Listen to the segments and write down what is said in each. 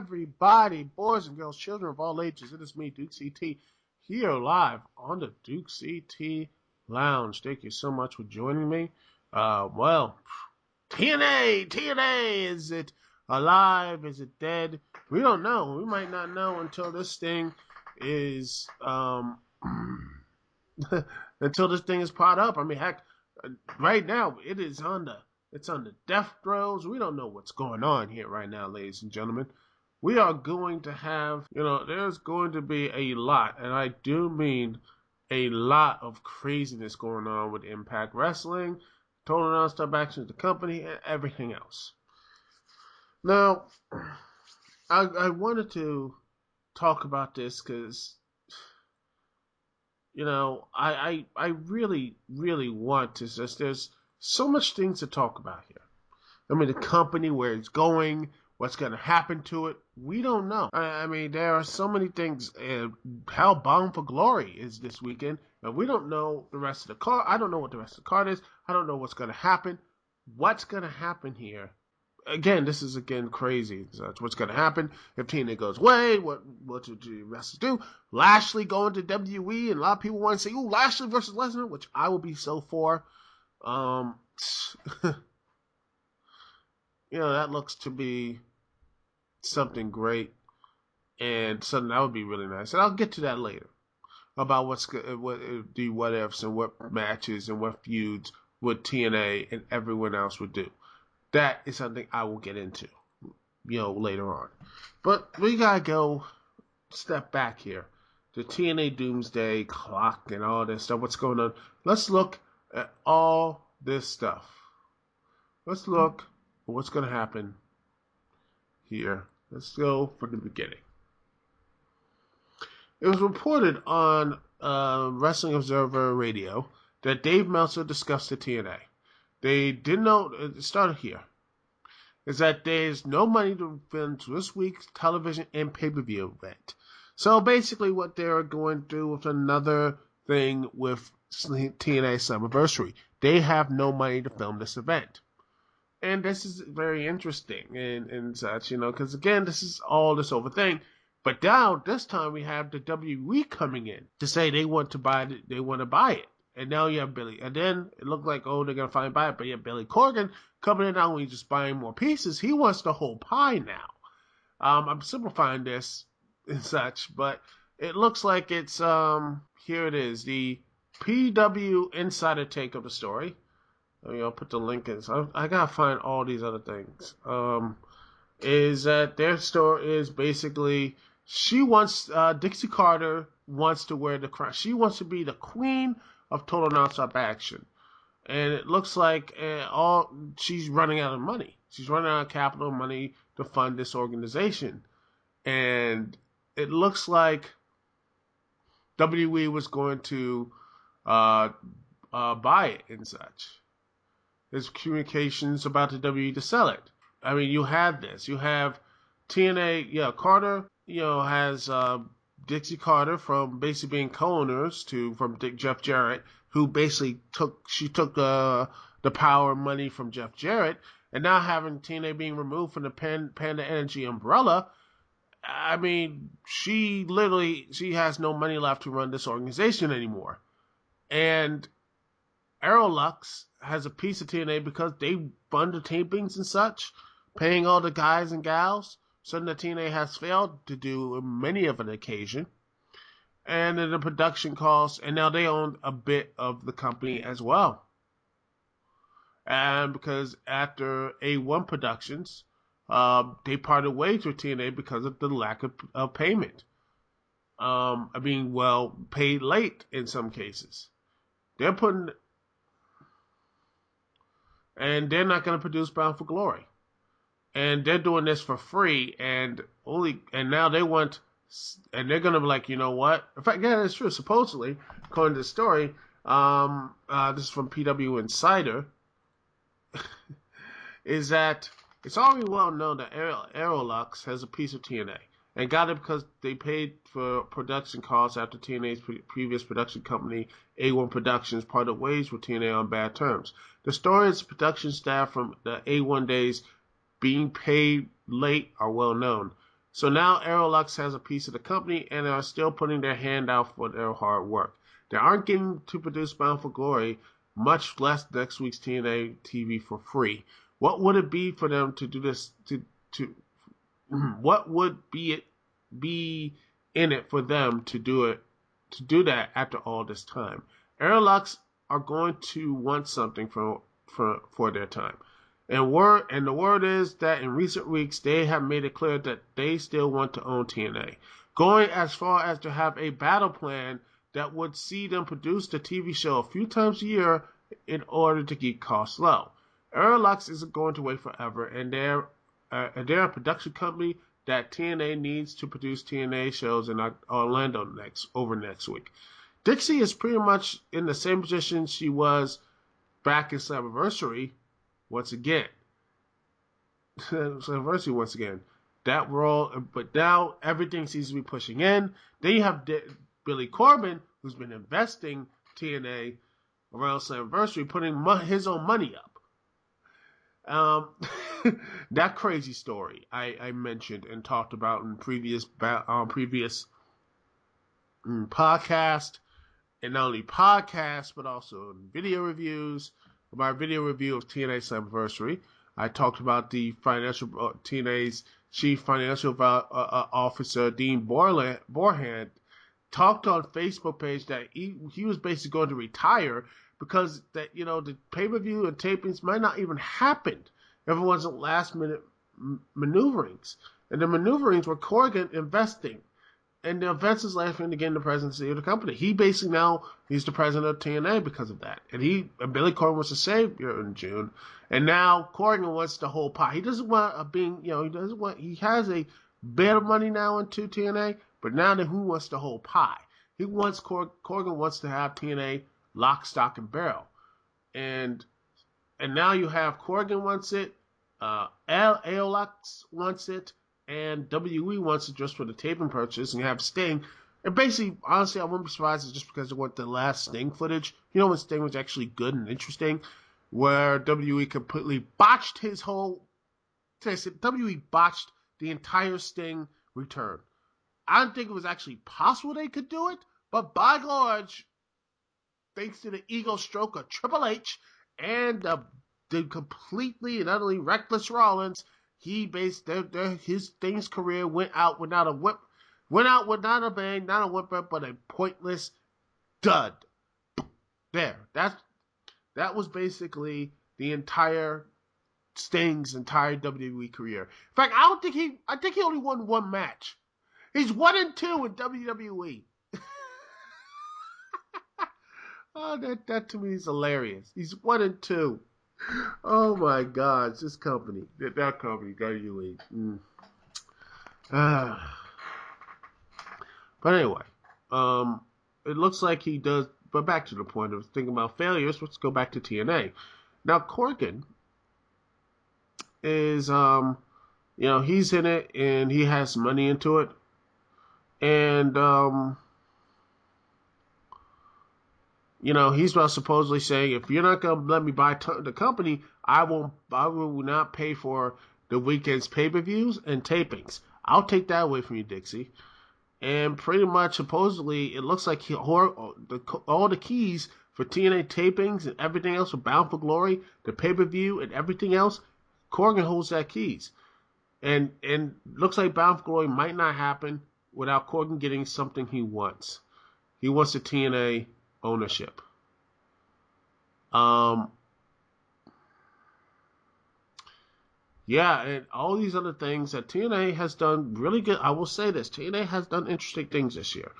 everybody, boys and girls, children of all ages. It is me, Dukect, here live on the Dukect Lounge. Thank you so much for joining me. TNA, is it alive? Is it dead? We don't know. We might not know until this thing is until this thing is brought up. I mean, heck, right now it's on the death throes. We don't know what's going on here right now, ladies and gentlemen. We are going to have, there's going to be a lot, and I do mean a lot of craziness going on with Impact Wrestling, Total Nonstop Action, the company, and everything else. Now, I wanted to talk about this because, I really, really want to. There's so much things to talk about here. I mean, the company, where it's going, what's going to happen to it, we don't know. I mean, there are so many things. How Bound for Glory is this weekend, and we don't know the rest of the card. I don't know what the rest of the card is. I don't know what's going to happen. What's going to happen here? Again, this is crazy. So what's going to happen if TNA goes away? What do the wrestlers do? Lashley going to WWE, and a lot of people want to say, "Ooh, Lashley versus Lesnar," which I will be so for. That looks to be something great and something that would be really nice. And I'll get to that later about what the what ifs and what matches and what feuds would TNA and everyone else would do. That is something I will get into, later on. But we gotta go step back here. The TNA Doomsday Clock and all this stuff. What's going on? Let's look at all this stuff. Let's look at what's going to happen here. Let's go from the beginning. It was reported on Wrestling Observer Radio that Dave Meltzer discussed the TNA. They didn't know, it started here, is that there's no money to fund this week's television and pay-per-view event. So basically what they're going to do with another thing with TNA Summerversary. They have no money to film this event. And this is very interesting and such, because again, this is all this over thing. But now, this time, we have the WWE coming in to say they want to buy it. And now you have Billy. And then it looked like, they're going to finally buy it. But you have Billy Corgan coming in, not only just buying more pieces, he wants the whole pie now. I'm simplifying this and such, but it looks like it's, here it is, the PW Insider take of the story. I'll put the link in. So I gotta find all these other things. Is that their story is basically Dixie Carter wants to wear the crown. She wants to be the queen of Total Nonstop Action. And it looks like she's running out of money. She's running out of capital money to fund this organization. And it looks like WWE was going to buy it and such. There's communications about the WWE to sell it. I mean, you have this. You have TNA, Carter, has Dixie Carter from basically being co-owners from Jeff Jarrett, who basically took the power and money from Jeff Jarrett, and now having TNA being removed from the Panda Energy umbrella. I mean, she has no money left to run this organization anymore. And Aerolux has a piece of TNA because they fund the tapings and such, paying all the guys and gals, something that TNA has failed to do on many of an occasion. And then the production costs, and now they own a bit of the company as well. And because after A1 Productions, they parted ways with TNA because of the lack of payment. Paid late in some cases. And they're not going to produce Bound for Glory. And they're doing this for free, and now they want, and they're going to be like, you know what? In fact, yeah, that's true. Supposedly, according to the story, this is from PW Insider, is that it's already well known that Aerolux has a piece of TNA. And got it because they paid for production costs after TNA's previous production company, A1 Productions, parted ways with TNA on bad terms. The story is production staff from the A1 days being paid late are well known. So now Aerolux has a piece of the company and are still putting their hand out for their hard work. They aren't getting to produce Bound for Glory, much less next week's TNA TV for free. What would it be for them to do this? What would be in it for them to do that after all this time? Aerolux are going to want something for their time. And the word is that in recent weeks they have made it clear that they still want to own TNA, going as far as to have a battle plan that would see them produce the TV show a few times a year in order to keep costs low. Aerolux isn't going to wait forever, and they're a production company that TNA needs to produce TNA shows in Orlando next week. Dixie is pretty much in the same position she was back in Slammiversary once again. Slammiversary once again. That role, but now everything seems to be pushing in. Then you have Billy Corgan, who's been investing TNA around Slammiversary, putting his own money up. That crazy story I mentioned and talked about in previous podcast, and not only podcast but also video reviews. My video review of TNA Slammiversary, I talked about the TNA's chief financial officer Dean Borhan talked on Facebook page that he was basically going to retire because that the pay-per-view and tapings might not even happen if it wasn't last-minute maneuverings. And the maneuverings were Corgan investing. And the events is last minute to gain the presidency of the company. He basically now he's the president of TNA because of that. And Billy Corgan was the savior in June. And now Corgan wants the whole pie. He doesn't want he has a bit of money now into TNA, but now who wants the whole pie? Corgan wants to have TNA lock, stock, and barrel. And now you have Corgan wants it, Aolux wants it, and WE wants it just for the taping purchase, and you have Sting. And basically, honestly, I wouldn't be surprised it's just because they want the last Sting footage. When Sting was actually good and interesting, where WE completely botched his whole... WE botched the entire Sting return. I don't think it was actually possible they could do it, but by large, thanks to the ego stroke of Triple H and the completely and utterly reckless Rollins, he based his Sting's career went out without a bang, not a whimper, but a pointless dud. There, that was basically the entire Sting's entire WWE career. In fact, I think he only won one match. He's 1-2 in WWE. Oh, that to me is hilarious. He's 1-2. Oh my God, this company, that company, WWE. But anyway, it looks like he does. But back to the point of thinking about failures. Let's go back to TNA. Now Corgan is, he's in it and he has money into it, and he's supposedly saying, if you're not going to let me buy the company, I will not pay for the weekend's pay-per-views and tapings. I'll take that away from you, Dixie. And pretty much, supposedly, it looks like all the keys for TNA tapings and everything else for Bound for Glory, the pay-per-view and everything else, Corgan holds that keys. And looks like Bound for Glory might not happen without Corgan getting something he wants. He wants the TNA ownership. Yeah, and all these other things that TNA has done really good. I will say this, TNA has done interesting things this year.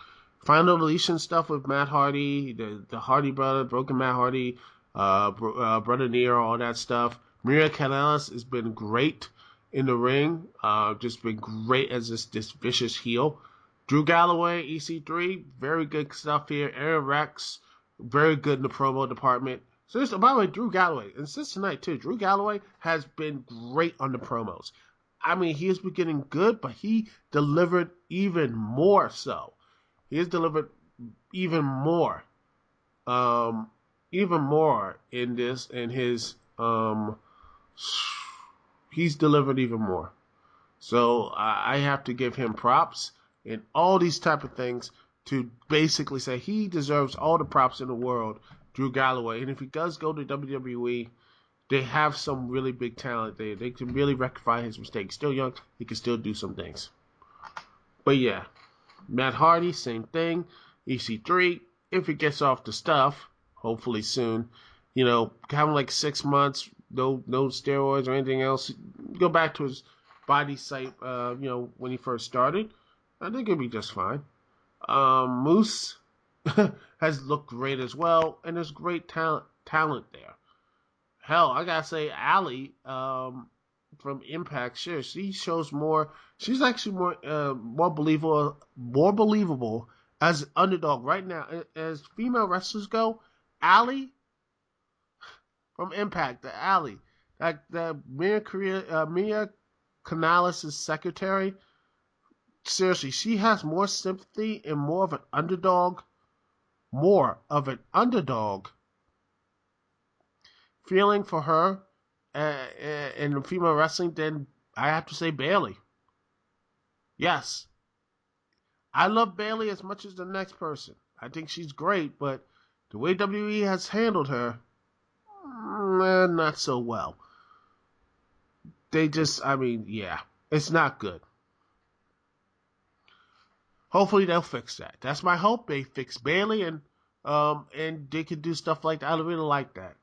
Final deletion stuff with Matt Hardy, the Hardy brother, Broken Matt Hardy, Brother Nero, all that stuff. Maria Kanellis has been great in the ring, just been great as this vicious heel. Drew Galloway, EC3, very good stuff here. Aaron Rex, very good in the promo department. So by the way, Drew Galloway, and since tonight too, Drew Galloway has been great on the promos. I mean, he has been getting good, but he delivered even more so. He has delivered even more in this, he's delivered even more. So I have to give him props and all these type of things to basically say he deserves all the props in the world, Drew Galloway. And if he does go to WWE, they have some really big talent there. They can really rectify his mistakes. Still young, he can still do some things. But yeah, Matt Hardy, same thing. EC3, if he gets off the stuff, hopefully soon, have him like 6 months, no steroids or anything else. Go back to his body type, when he first started. I think he'll be just fine. Moose has looked great as well, and there's great talent there. Hell, I gotta say, Allie from Impact, sure, she shows more. She's actually more believable as an underdog right now. As female wrestlers go, Allie from Impact, the Allie, like the Mia Canales' secretary. Seriously, she has more sympathy and more of an underdog feeling for her in female wrestling than I have to say Bayley. Yes, I love Bayley as much as the next person. I think she's great, but the way WWE has handled her, not so well. They just, yeah, it's not good. Hopefully they'll fix that. That's my hope. They fix Bayley and they can do stuff like that. I really like that.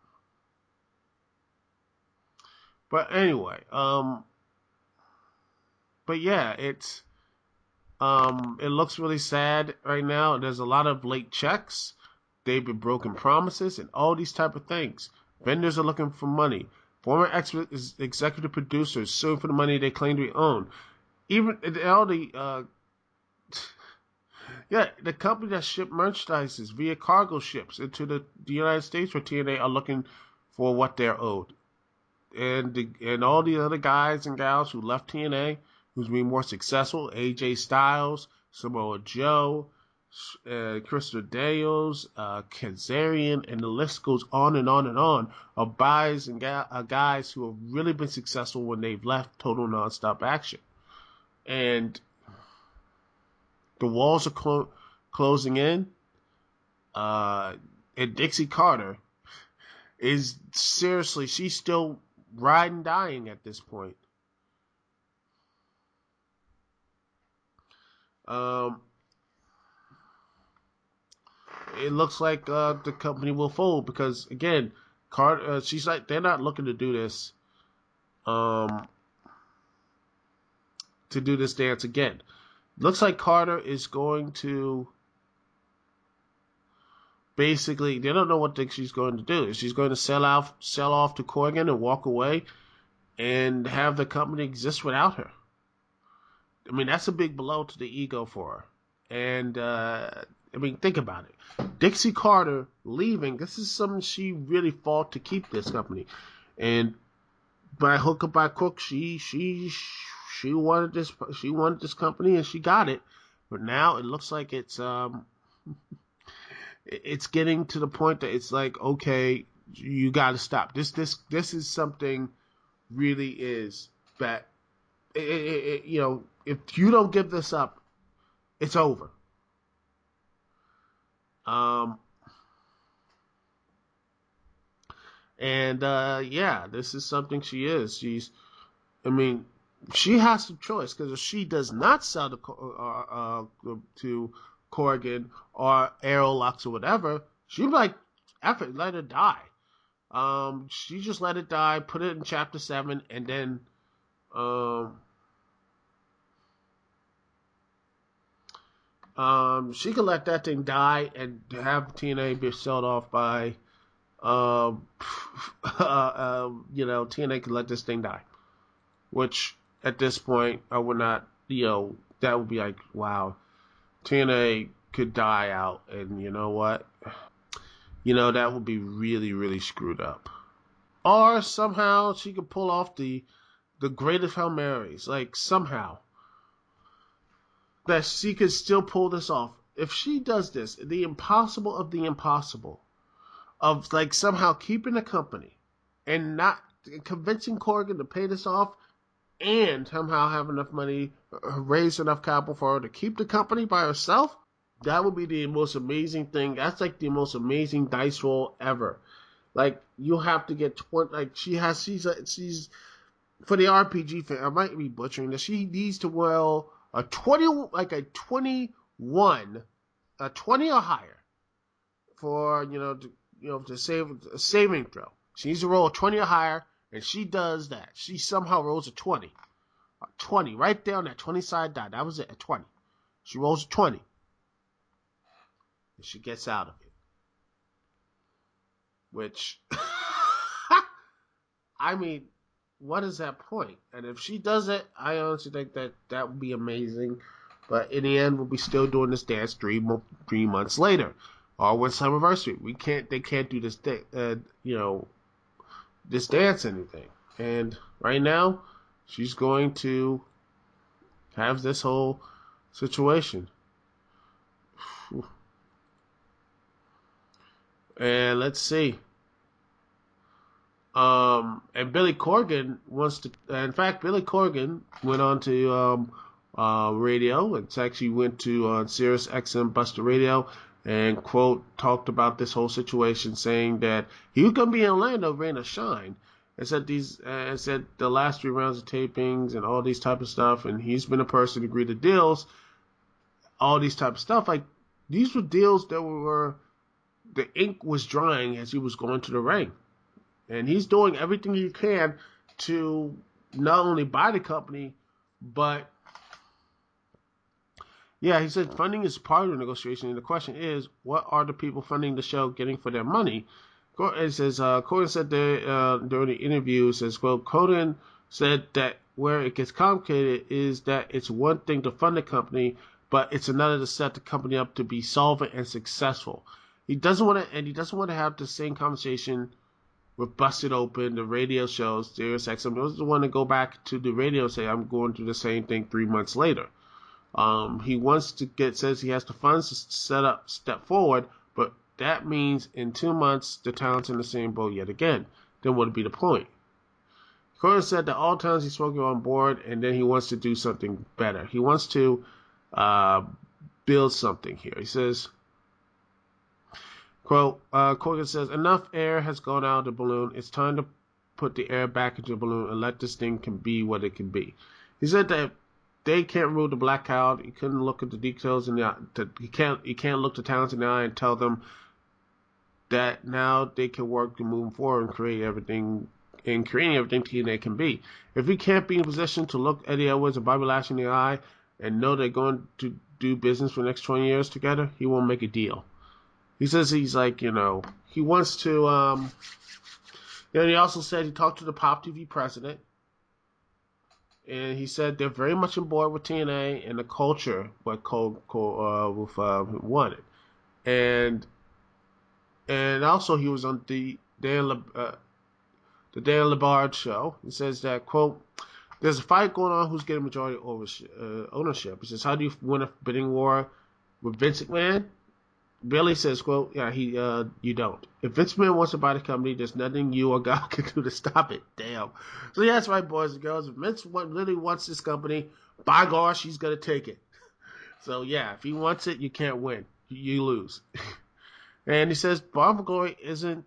But anyway, but yeah, it looks really sad right now. There's a lot of late checks. They've been broken promises and all these type of things. Vendors are looking for money. Former executive producers suing for the money they claim to be owned. Even all the the company that ship merchandises via cargo ships into the United States for TNA are looking for what they're owed. And all the other guys and gals who left TNA, who's been more successful, AJ Styles, Samoa Joe, Chris Daniels, Kazarian, and the list goes on and on and on of guys and guys who have really been successful when they've left Total Nonstop Action. And the walls are closing in. And Dixie Carter is seriously, she's still riding, dying at this point. It looks like the company will fold because again, Carter, she's like, they're not looking to do this, to do this dance again. Looks like Carter is going to basically, they don't know what she's going to do. She's going to sell off to Corgan and walk away and have the company exist without her. I mean, that's a big blow to the ego for her. And, think about it. Dixie Carter leaving, this is something she really fought to keep this company. And by hook or by crook, she wanted this company and she got it. But now it looks like it's getting to the point that it's like, okay, you got to stop. This is something really is that if you don't give this up, it's over. This is something she is. She has some choice because if she does not sell to Corgan or Aerolux or whatever, she'd be like, F it, let it die. She just let it die, put it in Chapter 7, and then she could let that thing die and have TNA be sold off by TNA could let this thing die. Which at this point I would not, that would be like, wow, TNA could die out, and you know what? That would be really, really screwed up. Or somehow she could pull off the greatest Hail Marys, like somehow that she could still pull this off. If she does this, the impossible of the impossible, of like somehow keeping the company and not convincing Corgan to pay this off, and somehow have enough money, raise enough capital for her to keep the company by herself, that would be the most amazing thing. That's like the most amazing dice roll ever. Like you have to get 20. Like she's for the RPG fan. I might be butchering this. She needs to roll a 20, like a 21, a 20 or higher for to save a saving throw. She needs to roll a 20 or higher, and she does that. She somehow rolls a 20. 20, right there on that 20 side die. That was it, a 20. She rolls a 20. And she gets out of it. Which, I mean, what is that point? And if she does it, I honestly think that would be amazing. But in the end, we'll be still doing this dance 3 months later. Or when anniversary. They can't do this, this dance anything. And right now, she's going to have this whole situation. And let's see. And Billy Corgan wants to. In fact, Billy Corgan went on to radio. It's actually went to Sirius XM Buster Radio and quote talked about this whole situation, saying that he was gonna be in Orlando, rain or shine. And said the last 3 rounds of tapings and all these type of stuff, and he's been a person to agree to deals, all these type of stuff. Like these were deals that were the ink was drying as he was going to the ring. And he's doing everything he can to not only buy the company, but yeah, he said funding is part of the negotiation. And the question is, what are the people funding the show getting for their money? It says, Coden said during the interview, says, well, Coden said that where it gets complicated is that it's one thing to fund the company, but it's another to set the company up to be solvent and successful. He doesn't want to have the same conversation with Busted Open, the radio shows, Sirius XM. He doesn't want to go back to the radio and say, I'm going through the same thing 3 months later. He wants to says he has the funds to step forward, but that means in 2 months, the talent's in the same boat yet again. Then what would be the point? Carter said that all times he's spoken on board, and then he wants to do something better. He wants to build something here. He says, quote, Corgan says, enough air has gone out of the balloon. It's time to put the air back into the balloon and let this thing can be what it can be. He said that they can't rule the black cloud. He couldn't look at the details in the eye. He can't look the talents in the eye and tell them that now they can work and move forward and creating everything TNA can be. If we can't be in a position to look Eddie Edwards and Bobby Lashley in the eye and know they're going to do business for the next 20 years together, he won't make a deal. He says he's like, he wants to, he also said he talked to the Pop TV president, and he said they're very much on board with TNA and the culture what Cole wanted. And also he was on the Dan Labard show. He says that, quote, there's a fight going on who's getting majority ownership. He says, how do you win a bidding war with Vince McMahon? Billy says, quote, yeah, you don't. If Vince McMahon wants to buy the company, there's nothing you or God can do to stop it. Damn. So yeah, that's right, boys and girls. If Vince really wants this company, by gosh, he's going to take it. So yeah, if he wants it, you can't win. You lose. And he says, Bob Glory isn't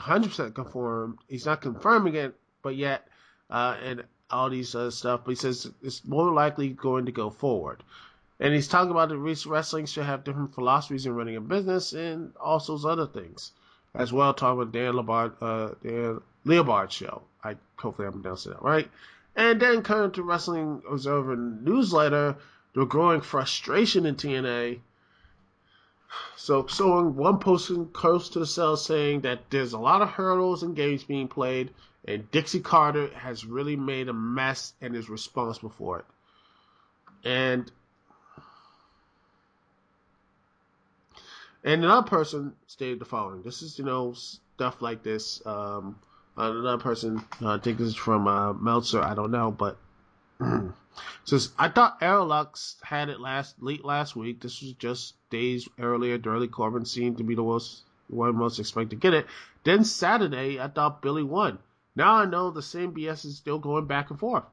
100% confirmed. He's not confirming it, but yet, and all these stuff. But he says it's more likely going to go forward. And he's talking about the wrestling should have different philosophies in running a business and also other things as well. Talking about Dan Leobard show. Hopefully I'm pronouncing that right. And then coming to Wrestling Observer newsletter, the growing frustration in TNA. So one person goes to the cell saying that there's a lot of hurdles and games being played, and Dixie Carter has really made a mess and is responsible for it. And another person stated the following. This is, stuff like this. Another person, I think this is from Meltzer, I don't know, but says, I thought Aerolux had it late last week. This was just days earlier. Billy Corgan seemed to be the one most expected to get it. Then Saturday, I thought Billy won. Now I know the same BS is still going back and forth.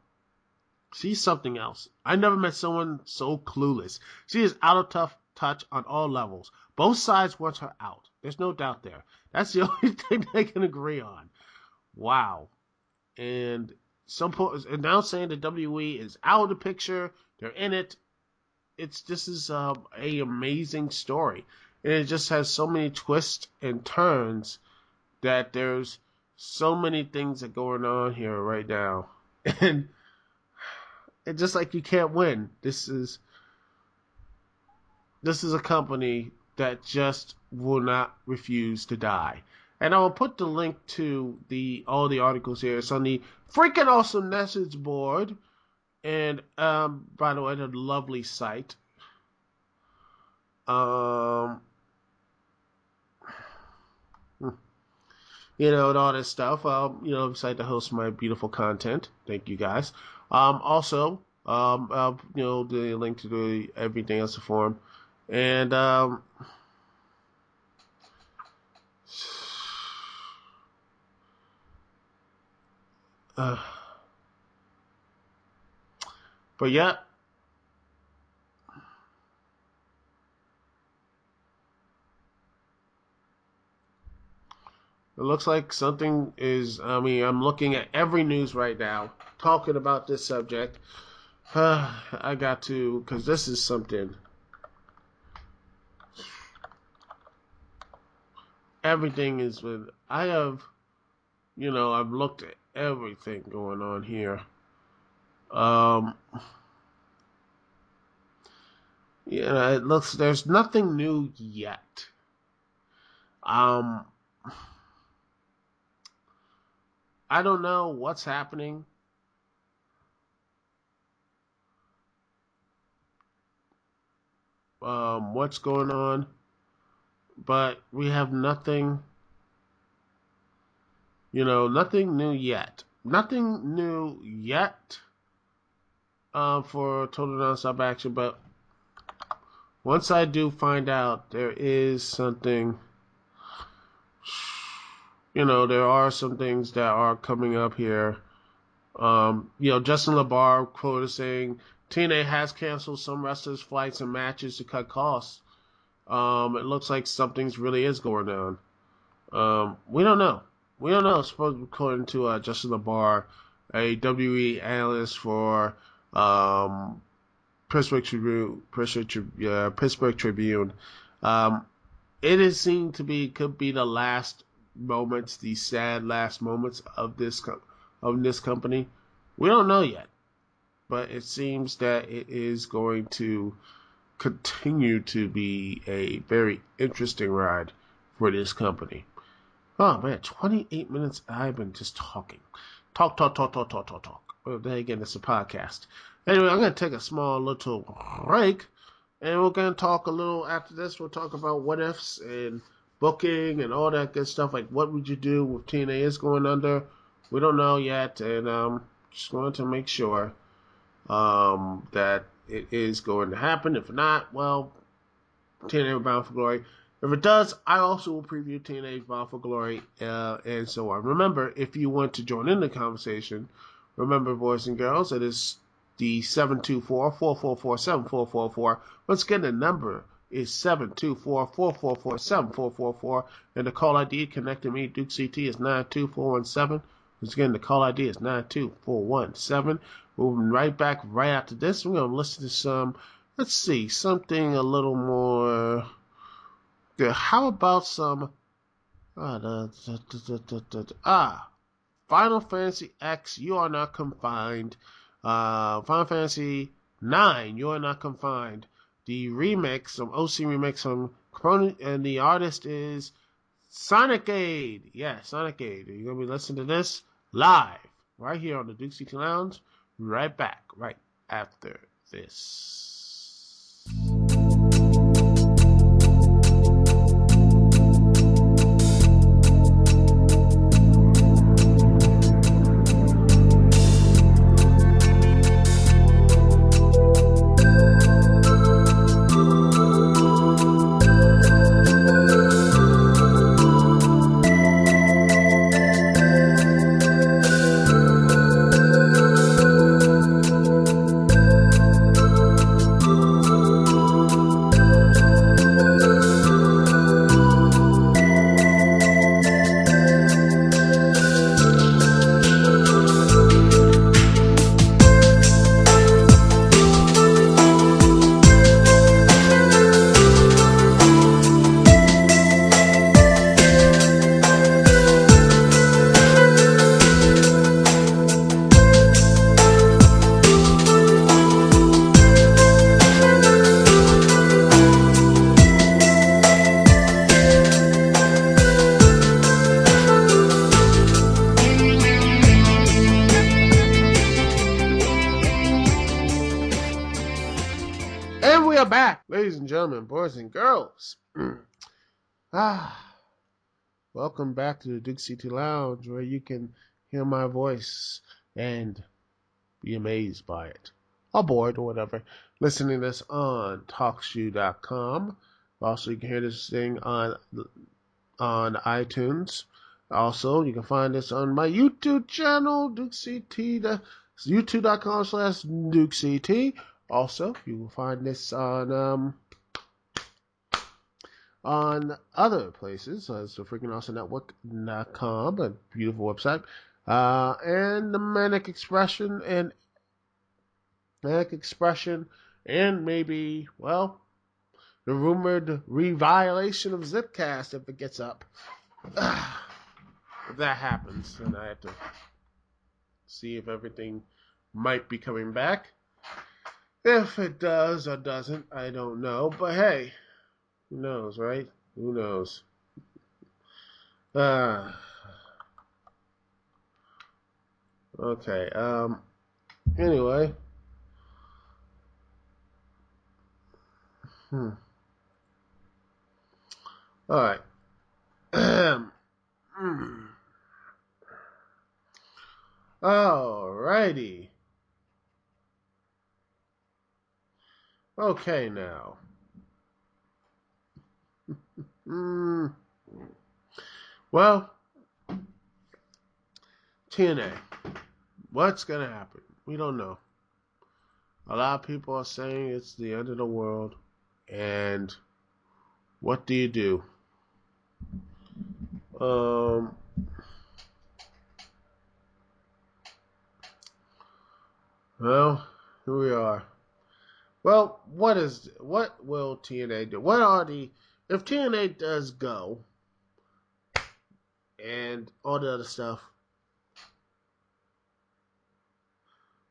She's something else. I never met someone so clueless. She is out of touch on all levels. Both sides want her out. There's no doubt there. That's the only thing they can agree on. Wow. And and now saying the WWE is out of the picture. They're in it. This is a amazing story, and it just has so many twists and turns that there's so many things that are going on here right now, and it's just like you can't win. This is a company that just will not refuse to die. And I will put the link to all the articles here. It's on the freaking awesome message board. And by the way, a lovely site. And all this stuff. I'm excited to host my beautiful content. Thank you guys. Also, the link to the everything else to forum. And but yeah. It looks like something is, I'm looking at every news right now talking about this subject. I got to, because this is something. Everything is with, I've looked at everything going on here. It looks, there's nothing new yet. I don't know what's happening. What's going on? But we have nothing, nothing new yet. Nothing new yet for Total Nonstop Action, but once I do find out there is something, there are some things that are coming up here. Justin LaBar quoted saying, TNA has canceled some wrestlers' flights and matches to cut costs. It looks like something's really is going on. We don't know. According to Justin LaBar, a WWE analyst for Pittsburgh Tribune. It is seen to be could be the last moments, the sad last moments of this company. We don't know yet, but it seems that it is going to continue to be a very interesting ride for this company. Oh man, 28 minutes I've been just talking. Talk. Well, then again, it's a podcast. Anyway, I'm going to take a small little break, and we're going to talk a little after this. We'll talk about what ifs and booking and all that good stuff. Like, what would you do if TNA is going under? We don't know yet, and just going to make sure that it is going to happen. If not, well, TNA Bound for Glory. If it does, I also will preview TNA Bound for Glory and so on. Remember, if you want to join in the conversation, remember, boys and girls, it is the 724-444-7444. Once again, the number is 724-444-7444. And the call ID connecting me, Duke CT, is 92417. Once again, the call ID is 92417. Moving right back right after this, we're going to listen to something a little more. How about some Final Fantasy X, You Are Not Confined. Final Fantasy 9, You Are Not Confined. The remix, some OC remix from Component, and the artist is Sonicade. Yeah, Sonicade. You're going to be listening to this live right here on the Dixie Lounge. Right back, right after this. are back, ladies and gentlemen, boys and girls. Welcome back to the Dixie Lounge, where you can hear my voice and be amazed by it, or bored, or whatever. Listening to this on TalkShoe.com. Also, you can hear this thing on iTunes. Also, you can find this on my YouTube channel, DukeCT, youtube.com/DukeCT. Also, you will find this on other places, as the Freaking Awesome Network.com, a beautiful website, and the Manic Expression, and maybe, well, the rumored reviolation of Zipcast if it gets up. If that happens, then I have to see if everything might be coming back. If it does or doesn't, I don't know. But hey, who knows, right? Who knows? Okay. Anyway. All right. Alrighty. Okay, now. Well, TNA. What's going to happen? We don't know. A lot of people are saying it's the end of the world. And what do you do? Well, here we are. Well, what will TNA do? If TNA does go and all the other stuff,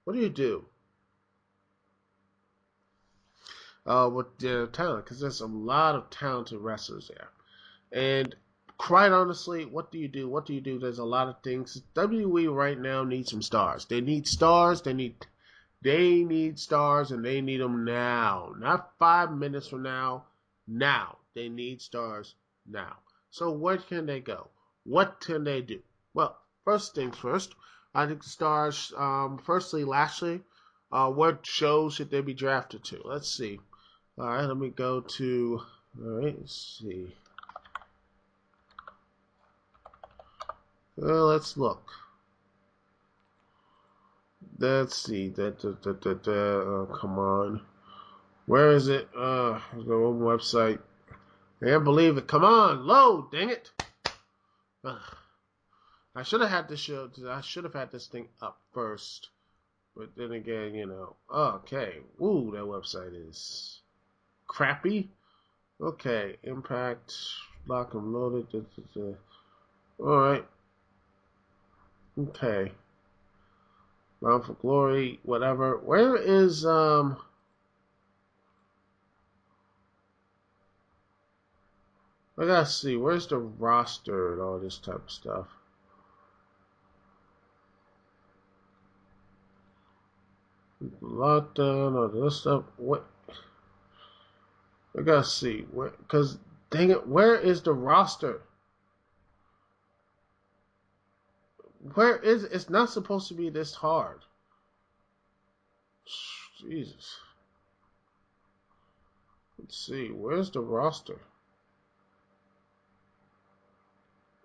what do you do? With their talent, because there's a lot of talented wrestlers there. And quite honestly, what do you do? There's a lot of things. WWE right now needs some stars. They need stars. They need stars, and they need them now. Not 5 minutes from now. Now. They need stars now. So where can they go? What can they do? Well, first things first. I think the stars, firstly, Lashley. What shows should they be drafted to? Let's see. All right, let me go to, all right, let's see. Well, let's look. Let's see. Come on. Where is it? The own website. I can't believe it. Come on, load, dang it. I should have had this thing up first. But then again, okay. Ooh, that website is crappy. Okay, Impact, lock and loaded. Alright. Okay. Bound for Glory, whatever. Where is, I gotta see, where's the roster and all this type of stuff? Lockdown, all this stuff. What? I gotta see. Because, dang it, where is the roster? It's not supposed to be this hard. Jesus. Let's see, where's the roster?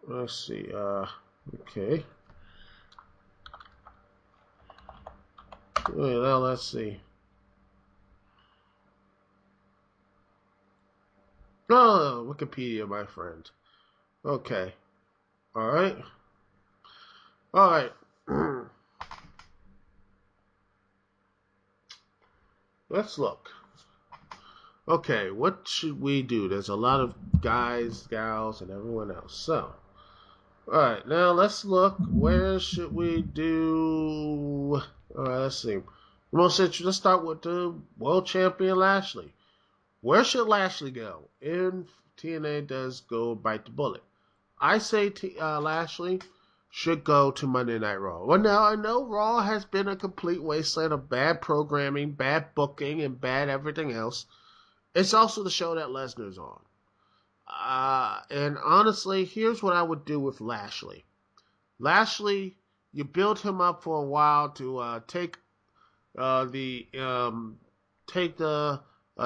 Let's see, okay. Well, now let's see. Oh, Wikipedia, my friend. Okay. Alright. Alright. Let's look. Okay, what should we do? There's a lot of guys, gals, and everyone else. So, alright, now let's look. Where should we do? Alright, let's see. Let's start with the world champion Lashley. Where should Lashley go? If TNA does go bite the bullet, I say Lashley should go to Monday Night Raw. Well, now I know Raw has been a complete wasteland of bad programming, bad booking, and bad everything else. It's also the show that Lesnar's on. And honestly, here's what I would do with Lashley. Lashley, you build him up for a while to take the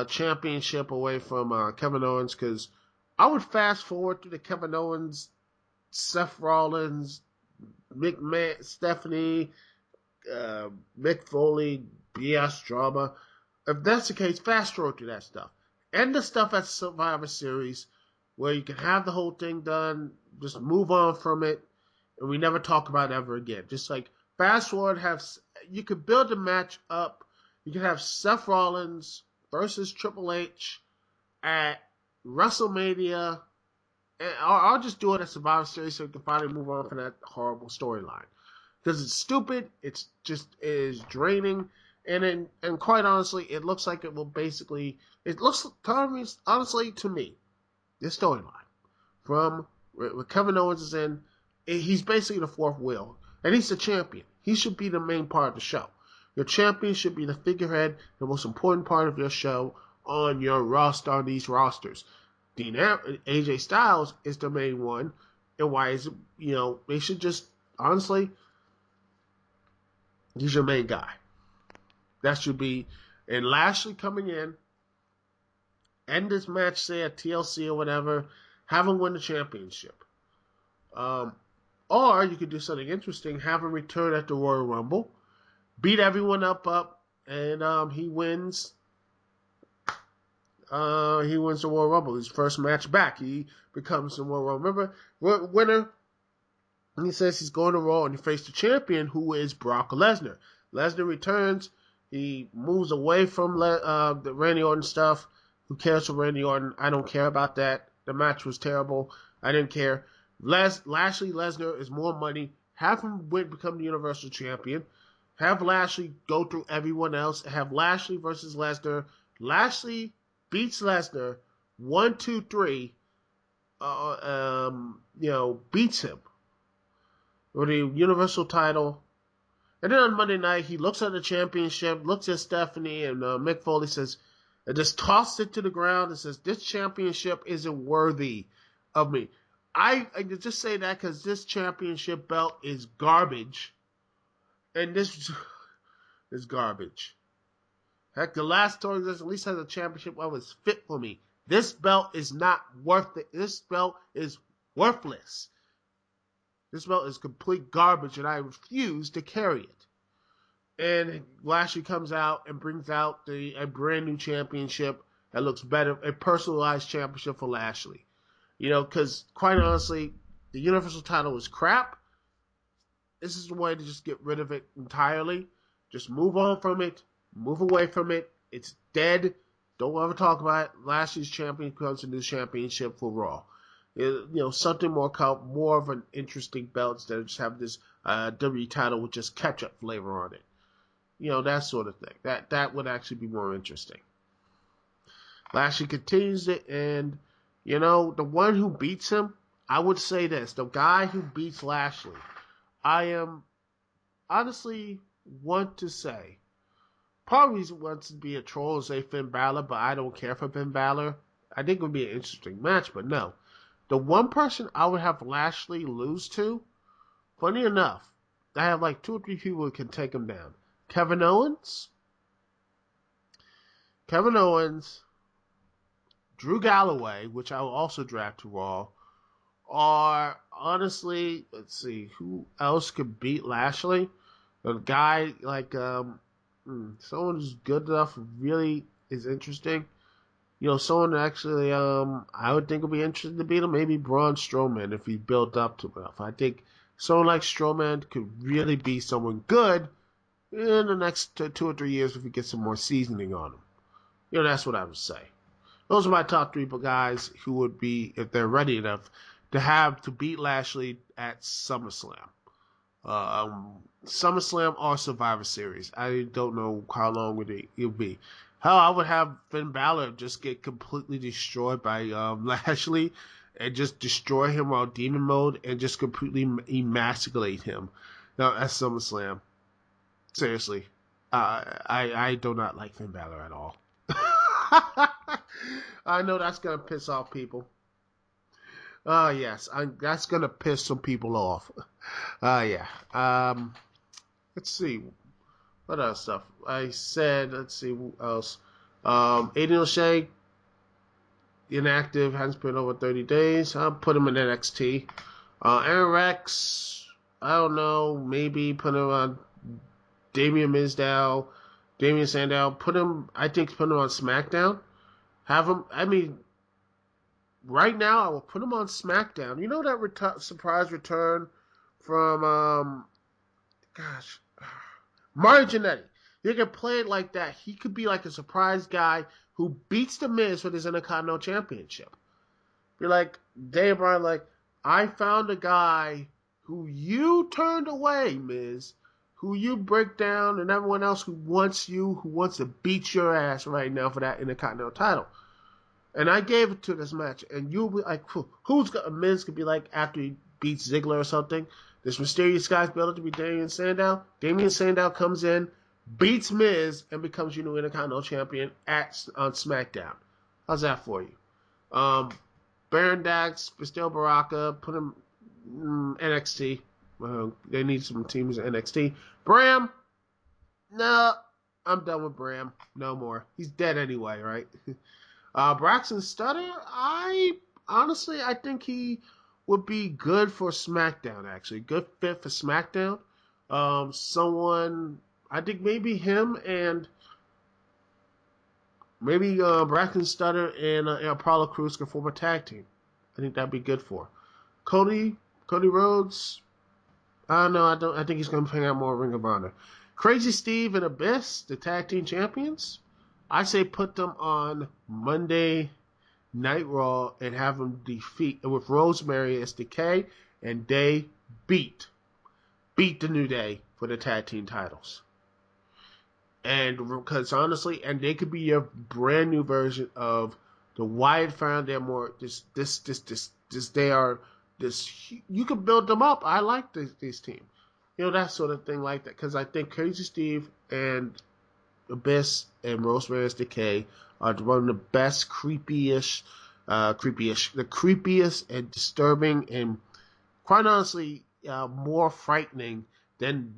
championship away from Kevin Owens, because I would fast forward to the Kevin Owens, Seth Rollins, McMahon, Stephanie, Mick Foley, BS drama. If that's the case, fast forward to that stuff. End the stuff at Survivor Series, where you can have the whole thing done, just move on from it, and we never talk about it ever again. Just like fast forward, you could build a match up. You can have Seth Rollins versus Triple H at WrestleMania, and I'll just do it at Survivor Series so we can finally move on from that horrible storyline. Because it's stupid, it is draining, and quite honestly, it looks like it will basically, honestly to me, this storyline from where Kevin Owens is in, he's basically the fourth wheel, and he's the champion. He should be the main part of the show. Your champion should be the figurehead, the most important part of your show on your roster, on these rosters. AJ Styles is the main one, and why is it, they should just, honestly, he's your main guy. That should be, and Lashley coming in, end this match, say at TLC or whatever, have him win the championship. Or you could do something interesting, have him return at the Royal Rumble, beat everyone up, and he wins. He wins the Royal Rumble. His first match back, he becomes the Royal Rumble. Remember, winner. He says he's going to Raw and he faced the champion, who is Brock Lesnar. Lesnar returns. He moves away from the Randy Orton stuff. Who cares for Randy Orton? I don't care about that. The match was terrible. I didn't care. Lashley Lesnar is more money. Have him become the Universal Champion. Have Lashley go through everyone else. Have Lashley versus Lesnar. Lashley beats Lesnar 1, 2, 3. Beats him for the Universal title. And then on Monday night, he looks at the championship, looks at Stephanie, and Mick Foley says, and just tosses it to the ground and says, this championship isn't worthy of me. I just say that because this championship belt is garbage. And this is garbage. Heck, the last tour at least has a championship that was fit for me. This belt is not worth it. This belt is worthless. This belt is complete garbage, and I refuse to carry it. And Lashley comes out and brings out a brand new championship that looks better, a personalized championship for Lashley. Because quite honestly, the Universal title is crap. This is the way to just get rid of it entirely. Just move on from it. Move away from it. It's dead. Don't ever talk about it. Lashley's champion becomes a new championship for Raw. Something more of an interesting belt instead of just having this WWE title with just ketchup flavor on it. That sort of thing. That would actually be more interesting. Lashley continues it, and the one who beats him, I would say this: the guy who beats Lashley, I am honestly want to say, probably wants to be a troll and say Finn Balor, but I don't care for Finn Balor. I think it would be an interesting match, but no. The one person I would have Lashley lose to, funny enough, I have like 2 or 3 people who can take him down. Kevin Owens, Drew Galloway, which I will also draft to Raw, or honestly, let's see, who else could beat Lashley? A guy like someone who's good enough, really is interesting. Someone actually, I would think would be interesting to beat him. Maybe Braun Strowman if he built up to enough. I think someone like Strowman could really be someone good in the next 2 or 3 years if we get some more seasoning on him. That's what I would say. Those are my top 3 guys who would be, if they're ready enough, to beat Lashley at SummerSlam. SummerSlam or Survivor Series. I don't know how long it would be. Hell, I would have Finn Balor just get completely destroyed by Lashley and just destroy him while demon mode and just completely emasculate him. Now, at SummerSlam. Seriously. I do not like Finn Balor at all. I know that's gonna piss off people. Yes, that's gonna piss some people off. Yeah. Let's see. What else stuff? I said, let's see what else. Aiden O'Shea, inactive, hasn't been over 30 days. I'll put him in NXT. Aaron Rex, I don't know, maybe put him on Damian Sandow. I think put him on SmackDown. Have him, right now I will put him on SmackDown. You know that surprise return from, gosh, Mario Jannetty. You can play it like that. He could be like a surprise guy who beats The Miz for his Intercontinental Championship. You're like, Dave Bryan, like, I found a guy who you turned away, Miz, who you break down, and everyone else who wants to beat your ass right now for that Intercontinental title. And I gave it to this match, and you'll be like, Miz could be like, after he beats Ziggler or something, this mysterious guy's built to be Damian Sandow. Damian Sandow comes in, beats Miz, and becomes your new Intercontinental Champion on SmackDown. How's that for you? Baron Dax, Pastel Baraka, put him NXT. They need some teams in NXT. Bram, no, I'm done with Bram. No more. He's dead anyway, right? Braxton Stutter, I think he would be good for SmackDown, actually. Good fit for SmackDown. I think maybe him and maybe Braxton Stutter and Apollo Crews can form a tag team. I think that'd be good for Cody Rhodes. I think he's going to hang out more Ring of Honor. Crazy Steve and Abyss, the tag team champions. I say put them on Monday Night Raw and have them defeat with Rosemary as Decay, and they beat the New Day for the tag team titles. And because honestly, and they could be your brand new version of the Wyatt family. They're more you can build them up. I like this team. That sort of thing like that. Because I think Crazy Steve and Abyss and Rosemary's Decay are one of the best creepyish and disturbing and quite honestly more frightening than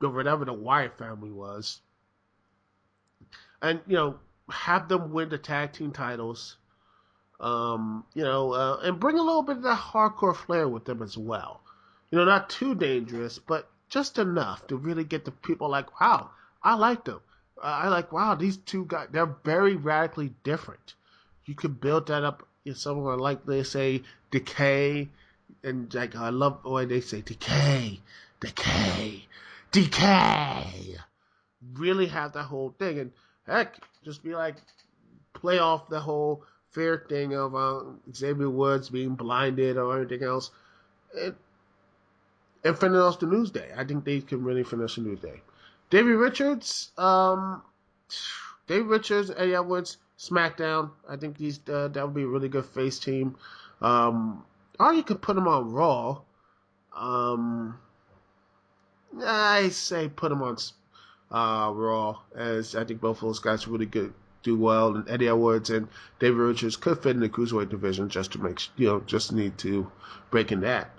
whatever the Wyatt family was. And have them win the tag team titles. And bring a little bit of that hardcore flair with them as well. Not too dangerous, but just enough to really get the people like, wow, I like them. Wow, these two guys, they're very radically different. You could build that up in someone like, they say, Decay, and like, I love the way they say, Decay. Really have that whole thing, and heck, just be like, play off the whole fear thing of Xavier Woods being blinded or anything else, and finish off the Newsday. I think they can really finish the Newsday. Davey Richards, Eddie Edwards, SmackDown. I think that would be a really good face team. Or you could put them on Raw. I say put them on Raw, as I think both of those guys really good, do well, and Eddie Edwards and David Richards could fit in the cruiserweight division just to make just need to break in that.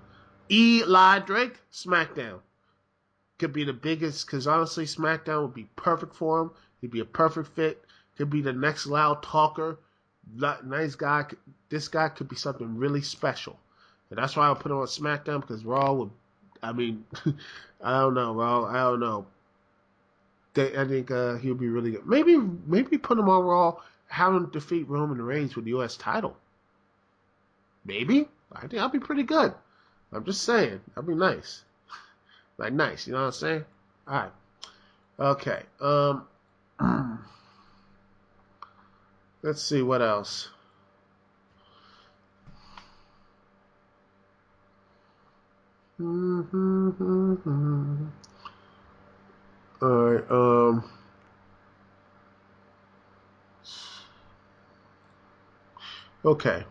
Eli Drake, SmackDown could be the biggest, because honestly, SmackDown would be perfect for him. He'd be a perfect fit. Could be the next loud talker, nice guy. This guy could be something really special, and that's why I put him on SmackDown, because Raw would. I don't know, Raw. I don't know. I think he'll be really good. Maybe put him on Raw, have him defeat Roman Reigns with the U.S. title. Maybe. I think that'd be pretty good. I'm just saying. That'd be nice. Like, nice. You know what I'm saying? All right. Okay. Let's see what else. All right. Okay.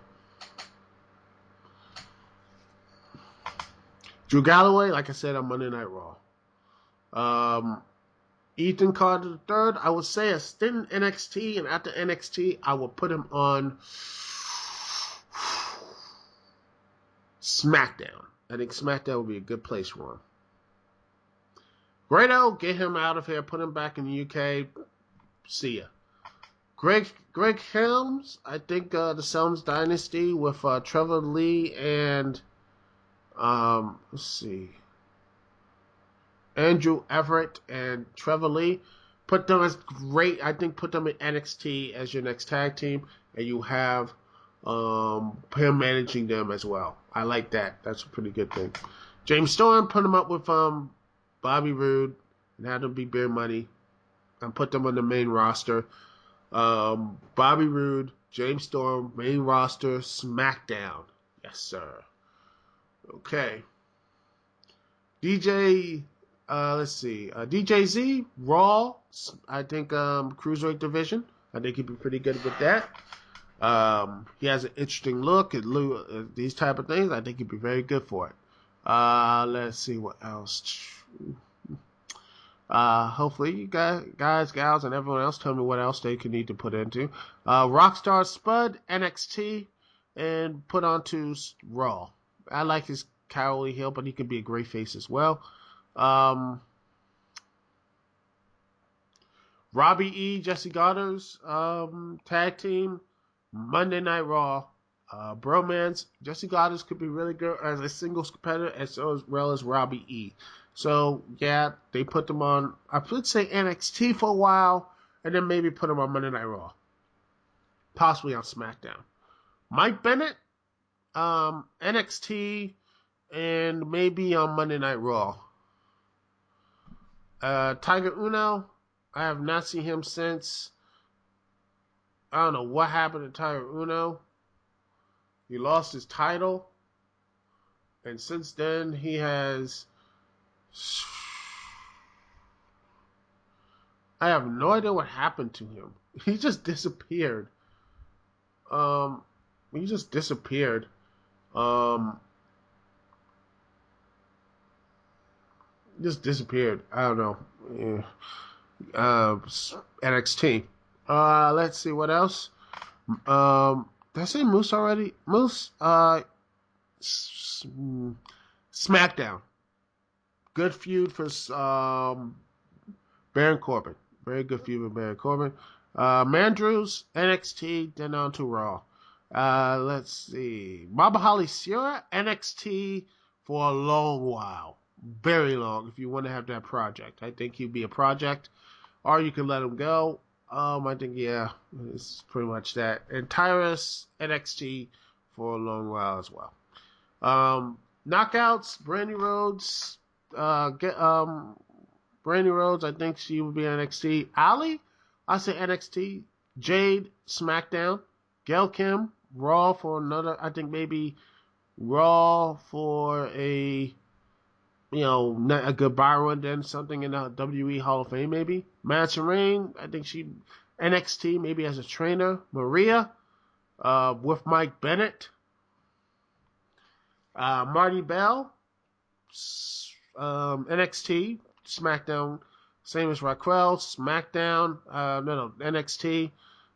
Drew Galloway, like I said, on Monday Night Raw. Ethan Carter the third, I would say a stint in NXT, and after NXT, I would put him on SmackDown. I think SmackDown would be a good place for him. Grado, get him out of here, put him back in the UK. See ya. Greg Helms, I think the Helms Dynasty with Trevor Lee and let's see, Andrew Everett and Trevor Lee. Put them as great. I think put them in NXT as your next tag team, and you have him managing them as well. I like that. That's a pretty good thing. James Storm, put him up with Bobby Roode and have them be Beer Money, and put them on the main roster. Bobby Roode, James Storm, main roster, SmackDown. Yes, sir. Okay. Let's see. DJZ, Raw, I think Cruiserweight division. I think he'd be pretty good with that. He has an interesting look at these type of things. I think he'd be very good for it. Let's see what else. Hopefully you guys, gals, and everyone else tell me what else they could need to put into. Rockstar Spud, NXT, and put onto Raw. I like his cowardly heel, but he could be a great face as well. Robbie E, Jesse Goddard's tag team, Monday Night Raw. Bromance, Jesse Goddard could be really good as a singles competitor as well as Robbie E. So, yeah, they put them on, I would say NXT for a while, and then maybe put them on Monday Night Raw. Possibly on SmackDown. Mike Bennett, NXT, and maybe on Monday Night Raw. Tiger Uno, I have not seen him since. I don't know what happened to Tiger Uno. He lost his title, and since then he has... I have no idea what happened to him. He just disappeared. He just disappeared. Just disappeared. I don't know. Yeah. NXT. Let's see what else. Did I say Moose already? Moose. SmackDown. Good feud for Baron Corbin. Very good feud with Baron Corbin. Mandrews, NXT, then on to Raw. Let's see. Baba Holly Sierra, NXT for a long while. Very long, if you want to have that project. I think he'd be a project. Or you can let him go. I think, yeah, it's pretty much that. And Tyrus, NXT for a long while as well. Knockouts, Brandy Rhodes. Brandy Rhodes, I think she would be NXT. Ali, I say NXT. Jade, SmackDown. Gail Kim, Raw for another, I think maybe Raw for a goodbye run, then something in the WWE Hall of Fame maybe. Madison Rayne, I think she NXT maybe as a trainer. Maria, with Mike Bennett. Marty Bell, NXT, SmackDown, same as Raquel, SmackDown, NXT,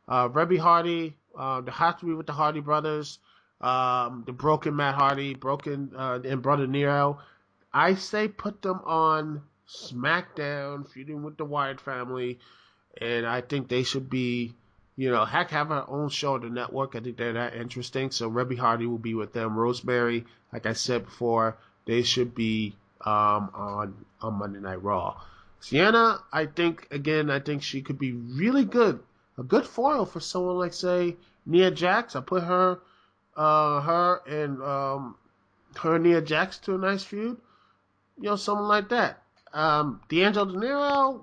Rebby Hardy, the have to be with the Hardy brothers, the broken Matt Hardy, and Brother Nero. I say put them on SmackDown, feuding with the Wyatt family, and I think they should be, have our own show on the network. I think they're that interesting. So Rebby Hardy will be with them. Rosemary, like I said before, they should be on Monday Night Raw. Sienna, I think she could be really good. A good foil for someone like, say, Nia Jax. I put her and Nia Jax to a nice feud. Something like that. D'Angelo De Niro,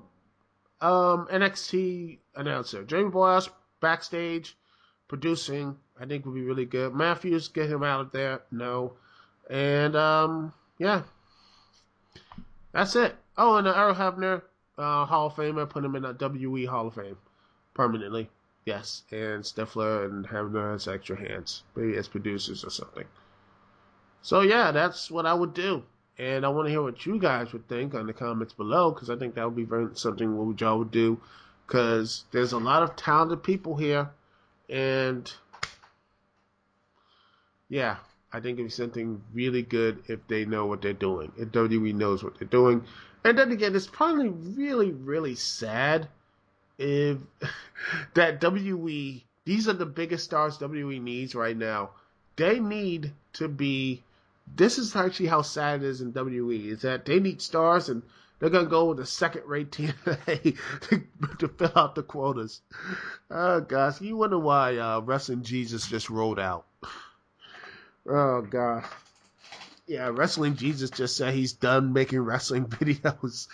NXT announcer. Jamie Boyles, backstage, producing, I think would be really good. Matthews, get him out of there. No. And, yeah. That's it. Oh, and Earl Hebner, Hall of Famer, put him in the WWE Hall of Fame permanently. Yes. And Stifler and Hebner has extra hands. Maybe as producers or something. So, yeah, that's what I would do. And I want to hear what you guys would think on the comments below, because I think that would be something what y'all would do, because there's a lot of talented people here, and yeah, I think it'd be something really good if they know what they're doing, if WWE knows what they're doing. And then again, it's probably really, really sad if that WWE, these are the biggest stars WWE needs right now. They need to be, this is actually how sad it is in WWE, is that they need stars and they're going to go with a second-rate TNA to fill out the quotas. Oh, gosh, you wonder why Wrestling Jesus just rolled out. Oh, God. Yeah, Wrestling Jesus just said he's done making wrestling videos.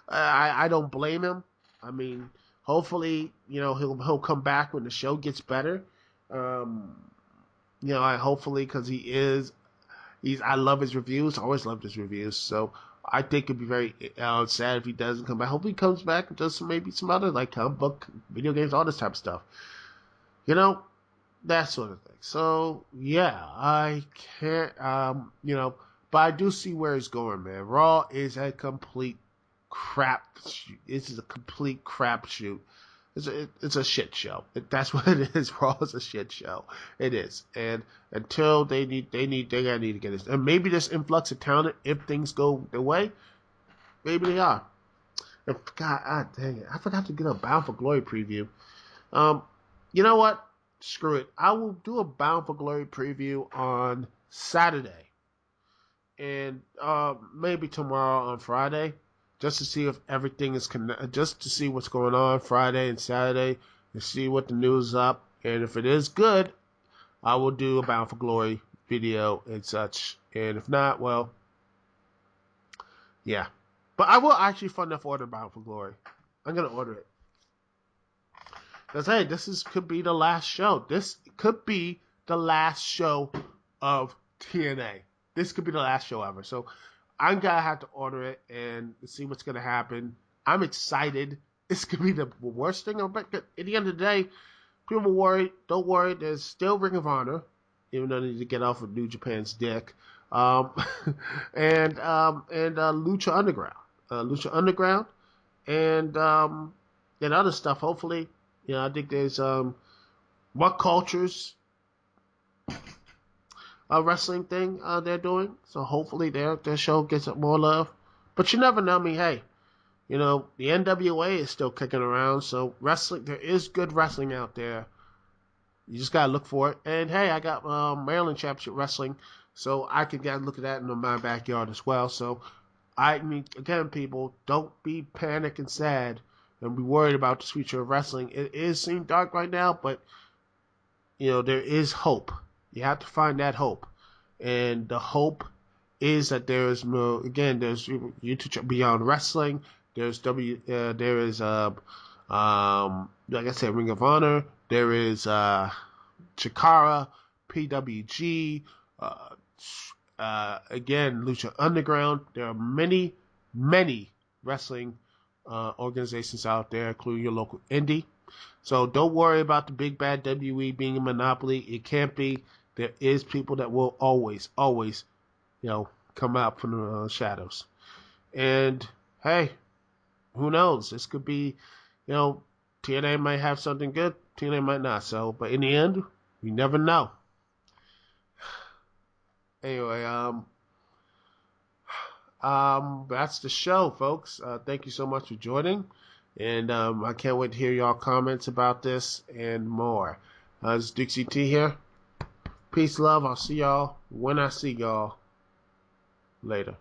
I don't blame him. I mean, hopefully, he'll come back when the show gets better. I hopefully, because I love his reviews. I always loved his reviews. So I think it'd be very sad if he doesn't come back. Hopefully he comes back and does maybe some other, like comic book, video games, all this type of stuff. That sort of thing. So yeah, I can't, but I do see where it's going, man. Raw is a complete crap. This is a complete crap shoot. It's a shit show. That's what it is. Raw is a shit show. It is. And until they gotta need to get this. And maybe this influx of talent, if things go their way, maybe they are. God dang it. I forgot to get a Bound for Glory preview. You know what? Screw it. I will do a Bound for Glory preview on Saturday. And maybe tomorrow on Friday. Just to see if everything is just to see what's going on Friday and Saturday, and see what the news is up. And if it is good, I will do a Bound for Glory video and such. And if not, well, yeah. But I will actually fund enough order Bound for Glory. I'm gonna order it. Because hey, could be the last show. This could be the last show of TNA. This could be the last show ever. So I'm going to have to order it and see what's going to happen. I'm excited. This could be the worst thing. But at the end of the day, people worry. Don't worry. There's still Ring of Honor, even though they need to get off of New Japan's dick. And Lucha Underground. And other stuff, hopefully. I think there's What Cultures wrestling thing they're doing. So hopefully their show gets more love. But you never know. I mean, hey, the NWA is still kicking around. So wrestling, there is good wrestling out there. You just got to look for it. And hey, I got Maryland Championship Wrestling. So I can get a look at that in my backyard as well. So I mean, again, people, don't be panicked and sad and be worried about the future of wrestling. It is seem dark right now, but there is hope. You have to find that hope, and the hope is that there is more. Again, there's YouTube Beyond Wrestling. There's there is like I said, Ring of Honor. There is Chikara, PWG. Again, Lucha Underground. There are many wrestling organizations out there, including your local indie. So don't worry about the big bad WE being a monopoly. It can't be. There is people that will always, come out from the shadows. And hey, who knows? This could be, TNA might have something good. TNA might not. So, but in the end, we never know. Anyway, that's the show, folks. Thank you so much for joining. And I can't wait to hear y'all comments about this and more. This is Dixie T here. Peace, love. I'll see y'all when I see y'all. Later.